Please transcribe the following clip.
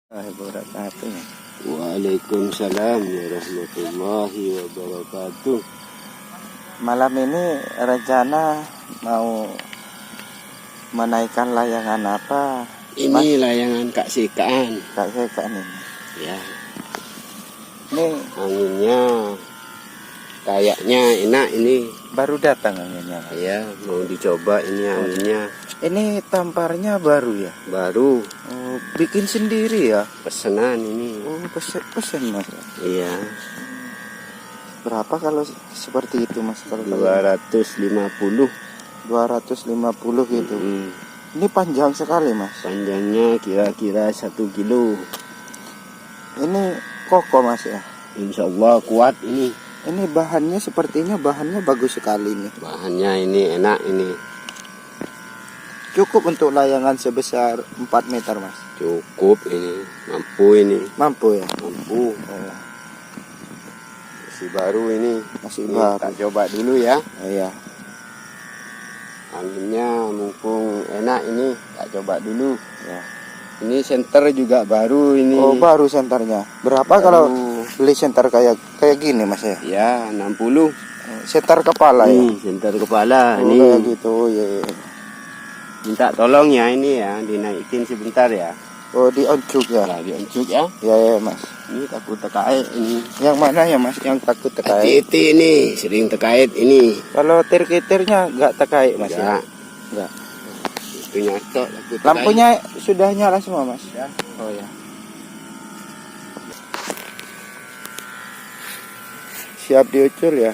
Wabarakatuh. Waalaikumsalam warahmatullahi wabarakatuh. Malam ini rencana mau menaikkan layangan apa? Ini layangan Kak Sekaan. Kak Sekaan ini. Ya. Ini Anginnya kayaknya enak ini. baru datang anginnya. Ya, mau dicoba ini anginnya. Ini tamparnya baru ya? Baru. Oh, bikin sendiri ya? Pesanan ini. Oh, pesen Mas. Iya. Berapa kalau seperti itu Mas? Kalau 250. 250 gitu. Mm. Ini panjang sekali Mas. Panjangnya kira-kira 1 kilo. Ini kokoh Mas ya? Insya Allah kuat ini. Ini bahannya sepertinya bahannya bagus sekali nih. Bahannya ini enak ini. Cukup untuk layangan sebesar 4 meter Mas. Cukup ini. Mampu ini. Mampu ya? Mampu. Oh, Masih baru ini. masih Ini baru. kita coba dulu ya. Iya. Anginnya mumpung enak ini. Kita coba dulu. Ya. Ini senter juga baru ini. Oh, baru senternya. Berapa Baru. kalau beli senter kayak gini Mas ya? Ya 60. Senter kepala ya? Senter kepala Oh, ini. kayak gitu. Ya, ya. Minta tolong ya ini ya. Dinaikin sebentar ya. Oh, dioncuk ya? Ya dioncuk ya. Ya, ya Mas. Ini takut terkait ini. Yang mana ya Mas yang takut terkait? Hati-hati ini. Sering terkait ini. Kalau tir-kitirnya nggak terkait Mas ya? Ya. Nggak. Itu nyatok. Takut terkait. Lampunya sudah nyala semua Mas? Ya. Oh ya. Siap diucur ya?